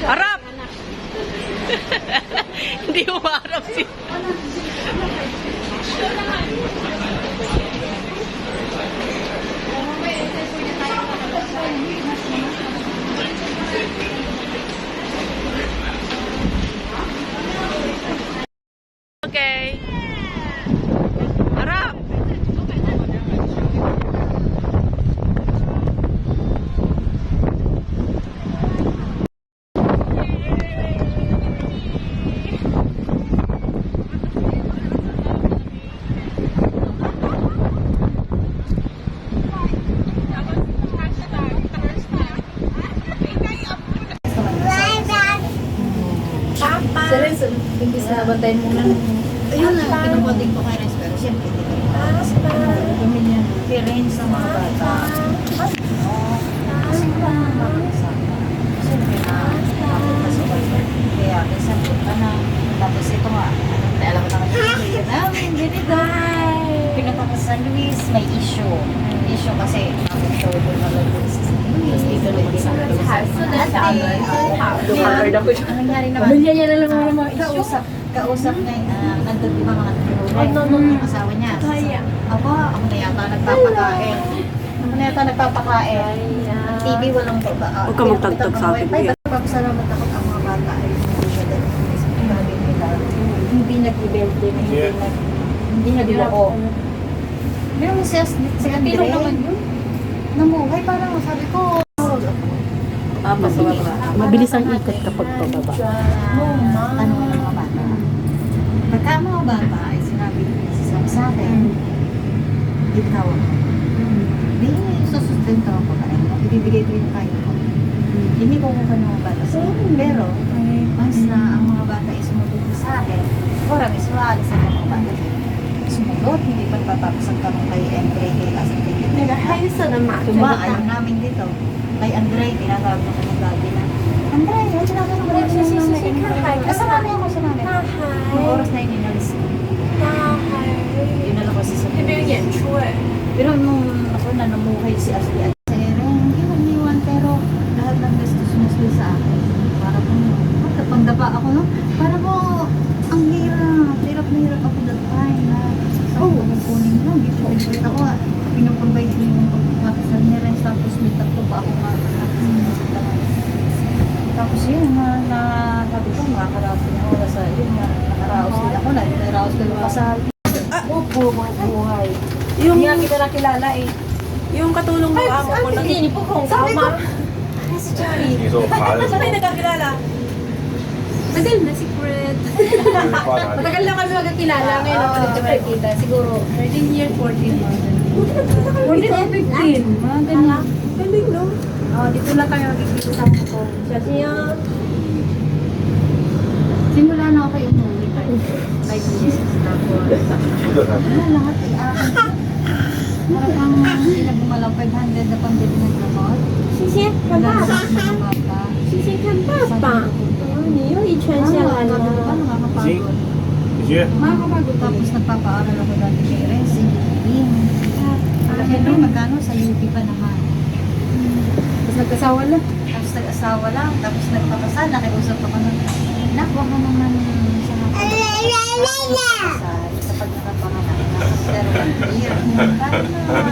Harap! Hindi umarap si... Okay. Harap! Seryoso, imbis na bantayin muna. Ayun na, pinapoding ko kayo ng pero siyempre, pamilya, parents ng mga bata. Kasi siyempre na, napunta sa bata. Kaya, kasi punta na, tapos ito nga, alam ko naman yung pamilya namin, ganito. Pinatapos sa Luis, may issue. Issue kasi, nakapag-show doon na lang sa Luis. Dito naman sa Luis. Ang nangyari naman, Pamilya niya na lang mga issue. kausap na nandun di ba mga tulungan yung asawa niya. Ako na yata nagpapakain. Ako na yata nagpapakain. TV walang baba. Huwag ka magtagtag sa akin, kuya. Papasalamat ako ang mga bata ay hindi siya dahil hindi nag-event din, hindi nagloko. Meron siya si Andre. Namuhay parang sabi ko. Mabilis ang ikot kapag pababa. Ano ng mga bata? Pagka mga bata ay sinabi sa akin, ikaw ako. Hindi, susustento ako ka rin. Ibibigay ko yung kaya ko. Hindi ko kuha ng mga bata sa akin. Pero, once na ang mga bata ay sumunod sa akin, orang is maalis ang mga bata. Sumunod, hindi pa tatapos ang tanong kay Andre, kay Asante. Ayaw namin dito. Kay Andre, tinatawag ko ng daddy na, Andre, yung tinatawag ko rin siya. Kasama niya ako siya namin. Yung oras na yun, inalis ko. Yun na lang kasi sa pero nung ako na namuhay si Ashley at hindi maniwan pero lahat ng gusto sumusli sa akin. Para po, pagdapa ako, no? Para po, ang hirap na hirap ako that time na kunin mo, gipit ako, pinuprovide ko yung pagkakasal niya rin, tapos may tatlo pa ako nga. Tapos yun, sabi ko, makakaraos din ako sa yun, nakaraos din ako, nakaraos ko yung kasal. Opo, mga buhay. Yung hindi kita nakilala eh. Yung katulong ng amo ko nang hindi po kung sama. Si Johnny. Saan tayo nagkakilala? Tagal na si Fred. Matagal na kami magkakilala. Ngayon ako ulit nakikita. Siguro 13 years, 14 months. 14 15. Mga ganun. Galing no? Dito lang kami magkikita sa Hong Kong. Siya. Simula na ako yung movie. 5 years. Tapos, lahat ay akin. Parang pinagmalaw 500 na pambili ng gamot. 谢谢，看 Wala 爸 na 爸， mga bata. 谢谢看爸爸。你又一圈下来了。 Nakakapagod. 姐姐， Makakapagod. Tapos nagpapaaral ako dati kay Renz, engineering. Siyempre magkano sa UP pa naman. Tapos nagkasawa na. Tapos nag-asawa lang. Tapos nagpapasal. Nakiusap ako nun. Nakuha ka naman siya ng pagpapasal. Kapag nakapanganak na. Pero year.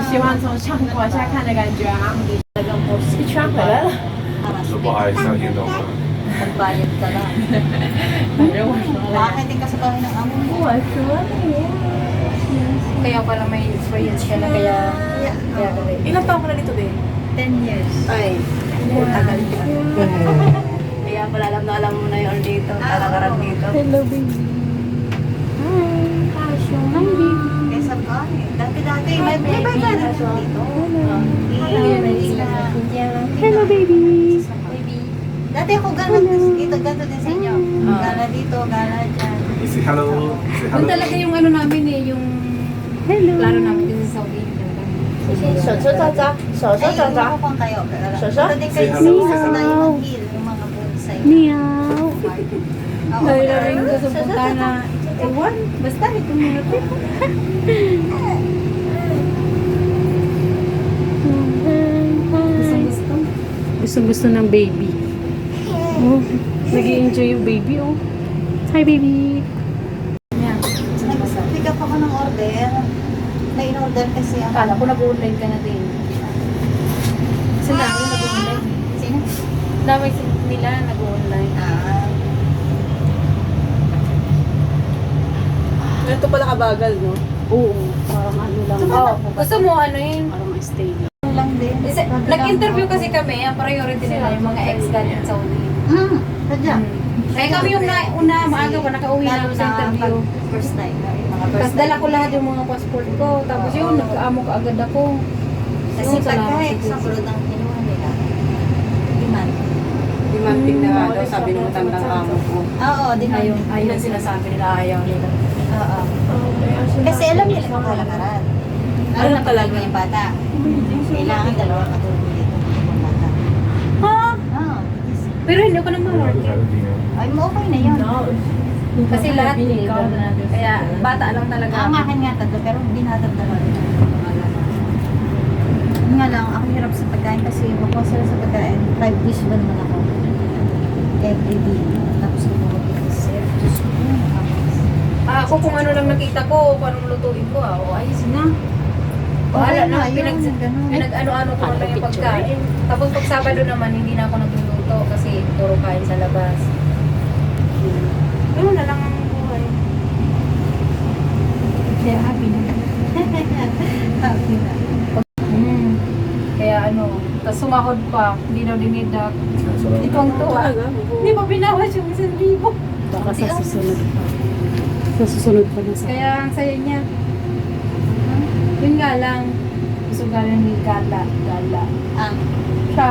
喜欢从上往下看的感觉啊。一圈回来了。说不好意思，要听懂了。 Nagbayad ka lang. Makakating ka sa bahay ng amo mo. Kaya pala may experience ka na kaya Ilang taon ka na dito, Ben? 10 years. ay, tagal ka. Kaya pala alam mo na yun dito. Talagarag dito. Hello, baby. Kaysa ka eh. Dati-dati, may baby na dito. Hello, baby. Dati ako gano'n dito, gano'n din sa inyo. Gala dito, gala dyan. You say hello. Say Doon hello. talaga yung ano namin eh, yung plano namin din sa Saudi. 手手找找，手手找找。 Ay, kayo. Soso? Punta din kayo Say hello. sa Diamond Hill, yung mga bonsai. Meow. Dahil na rin gusto punta na, ewan, basta ito muna ito. Gusto. Gusto ng baby. Oh, nag-i-enjoy yung baby, oh. Hi, baby. Nag-pick up ako ng order. May in-order kasi ako. Akala ko nag-online ka na din. Kasi dami nag-online. Sino? Dami nila nag-online. Ito pala kabagal, no? Oo, parang ano lang. Oh, gusto mo ano yun? Parang stay lang. Ano lang din. Nag-interview kasi kami, ang priority nila yung mga ex-galing Saudi. Sadya. Kaya kami yung una, maaga pa, nakauwi na sa interview. First time. Mga first Tapos dala ko lahat yung mga passport ko. Tapos yun, nag-aamo ka agad ako. Kasi Yun, salamat pagka siguro. sa sulod ang kinuha nila. Demand. Demanding na nga daw, sabi ng matandang amo ko. Oo, demand. Ayun ang sinasabi nila, ayaw nila. Oo. Kasi alam nila kung kalakaran. Alam talaga. Yung bata. Kailangan dalawa katulong dito. Yung bata. Ha? Oo. Pero hindi ko naman work. Ay, okay na yun. Kasi lahat legal na. Kaya bata lang talaga. Ang akin nga tatlo, pero hindi natagdala rin. Yun nga lang, ako hirap sa pagkain kasi makuha sila sa pagkain. 5 dish ba naman ako? Every day. Tapos kumulog yung sir. Diyos ko, Ako kung ano lang nakita ko, kung anong lutuin ko, o ayos na. Bahala Okay na, na, yun, ganun. pinag-ano-ano ko na lang yung pagkain. Tapos pag Sabado naman, hindi na ako nagluluto kasi puro kain sa labas. Ayun na lang ang buhay. Kaya happy na. Happy na. Kaya ano, tapos sumahod pa, hindi daw dinidak. Hindi ko ang tuwa. Hindi pa binawas yung 1,000. Baka sa susunod pa. Sa susunod pa na sa... Kaya ang saya niya. Yun nga lang, gusto galing ni Gala. Siya.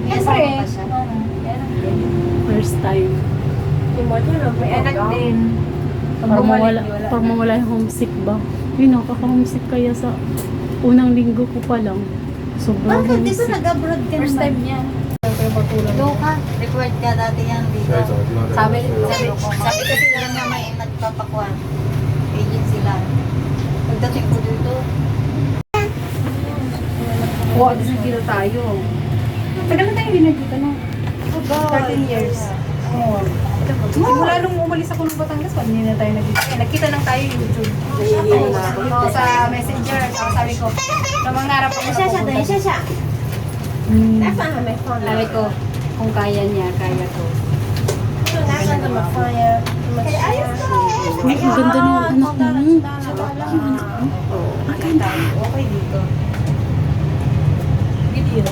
Siyempre. pa siya. Oo, may anak din. First time. May anak din. Pag Parang bumalik, mawala, wala parang na. mawala yung homesick ba? Yun, nakaka-homesick kaya sa unang linggo ko pa lang. Sobrang Bakit? Di ba homesick. nag-abroad ka First time naman? niya. Pero patulong. Go ka. Record ka dati yan dito. Sabi kasi lang nga may nagpapakuan. Agency lang. Pagdating ko dito, Oo, di nagkita tayo. Tagal na tayo hindi nagkita no? 13 years. Oo. Simula nung umalis ako ng Batangas, pag hindi na tayo nagkita. Nagkita lang tayo yung YouTube. Oo, sa Messenger. Tapos sabi ko, na mangarap ako na pupunta. Sabi ko, kung kaya niya, kaya ko. Ay, ang ganda ng anak mo. ang ganda. Okay dito. Video.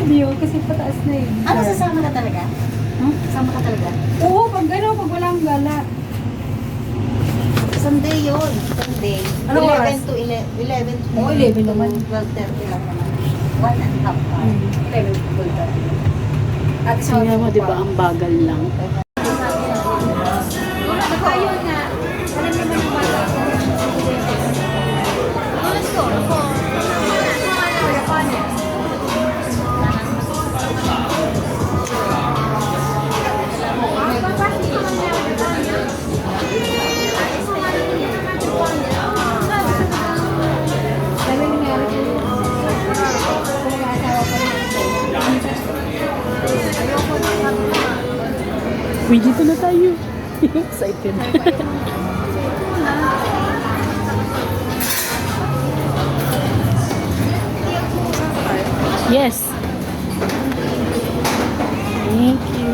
Video, kasi pataas na yun. Ano, sasama ka talaga? Sasama ka talaga? Oo, pag gano'n, pag walang gala. Sunday yun. Sunday. Ano 11 oras? to 11 to Oo, 11 naman. 12:30 lang naman. 1.5 hours. 11 pupunta. At Tingnan mo, di ba, ang bagal lang. Ayun nga. Alam naman yung bata. Let's go. Uy, dito na tayo. Excited. Yes. Thank you.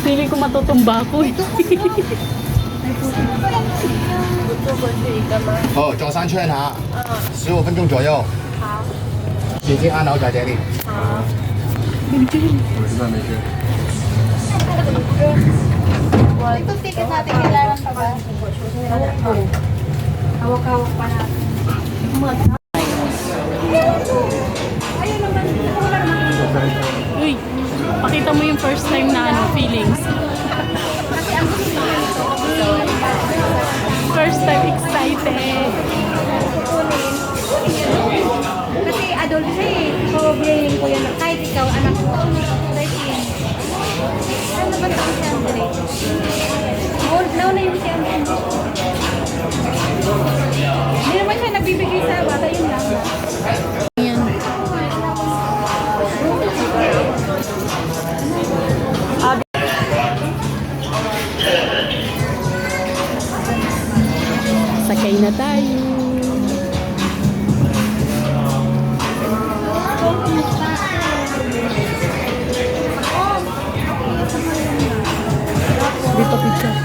Feeling ko matutumba ako eh. 好，左三圈哈，15分钟左右。好。已经按好在这里。 Ito ticket natin kailangan pa ba? Hawak-hawak pa natin. Uy, pakita mo yung first time na ano, feelings. First time excited. Kasi adult siya eh. So, bilhin ko yan. Kahit ikaw, anak mo. 13. Ano ba ito si Andre? Nauna yung si Andre. Hindi naman siya nagbibigay sa bata, yun lang. Yan. Sakay na tayo. Di pa picture.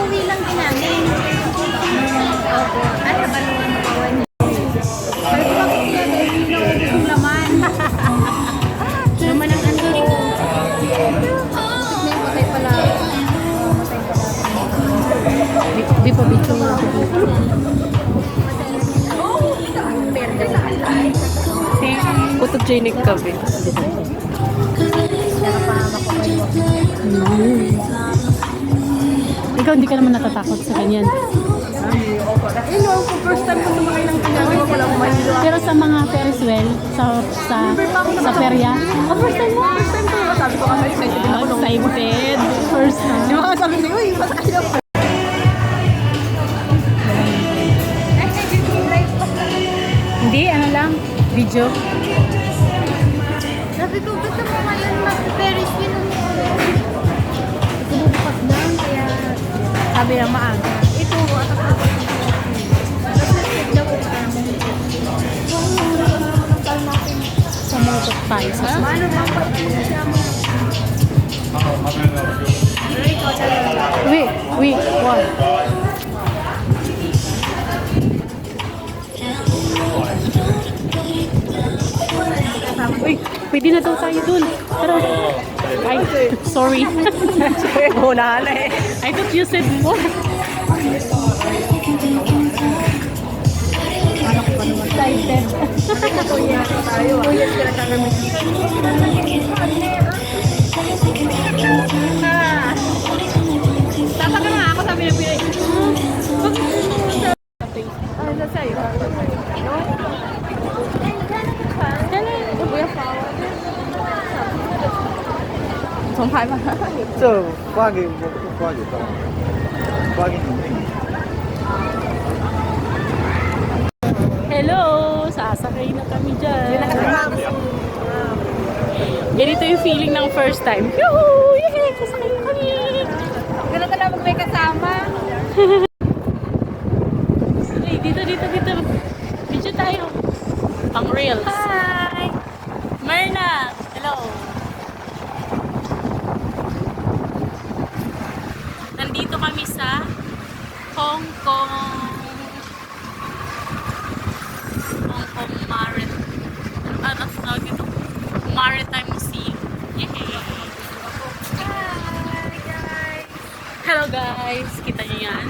Uwi lang din namin. Opo. At sa balungan mo ko niya. Sabi ko bakit yan? Hindi na uwi yung laman. Laman ang ano. May matay pala. Matay pala. Di pa picture. Photogenic kami. Ikaw hindi ka naman natatakot sa ganyan. First time ko sumakay ng ginagawa ko lang mahilo. Pero sa mga Ferris wheel, sa perya, First time mo? First time ko. Sabi ko kasi excited din ako. excited. First time. Di ba sabi niyo, uy, masakay na po. Hindi, ano lang, video. Sabi ko, gusto mo ngayon mag-Ferris wheel? Bubukas lang, kaya sabi na maaga. Ito, atas na ko. Tapos nag-sigla ko pa. Sa motor tayo. Ano ba pa siya mo? Wait, what? Uy, pwede na daw tayo dun. Tara. Ay, sorry. Wala na eh. I thought you said more. Excited. Tayo. Kuya, sila kami. Tapa ka nga ako sabi ng pinay. Ano sa'yo? Không phải mà. 这发给我，不发给他，发给你妹妹。 Hello! Sasakay na kami dyan. Ganito yung feeling ng first time. Yoo! Yay! Sasakay na kami! Ganun ka na pag may kasama. Hey, dito. Video tayo. Pang reels. Hi! Myrna! Hello! Nandito kami sa Hong Kong Maritime Museum. Yay! Hi guys! Hello guys! Kita niyo yan?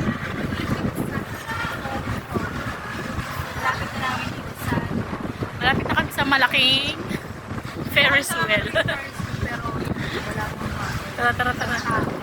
Lapit na namin dito sa Malapit na kami sa malaking Ferris wheel. pero wala akong Tara.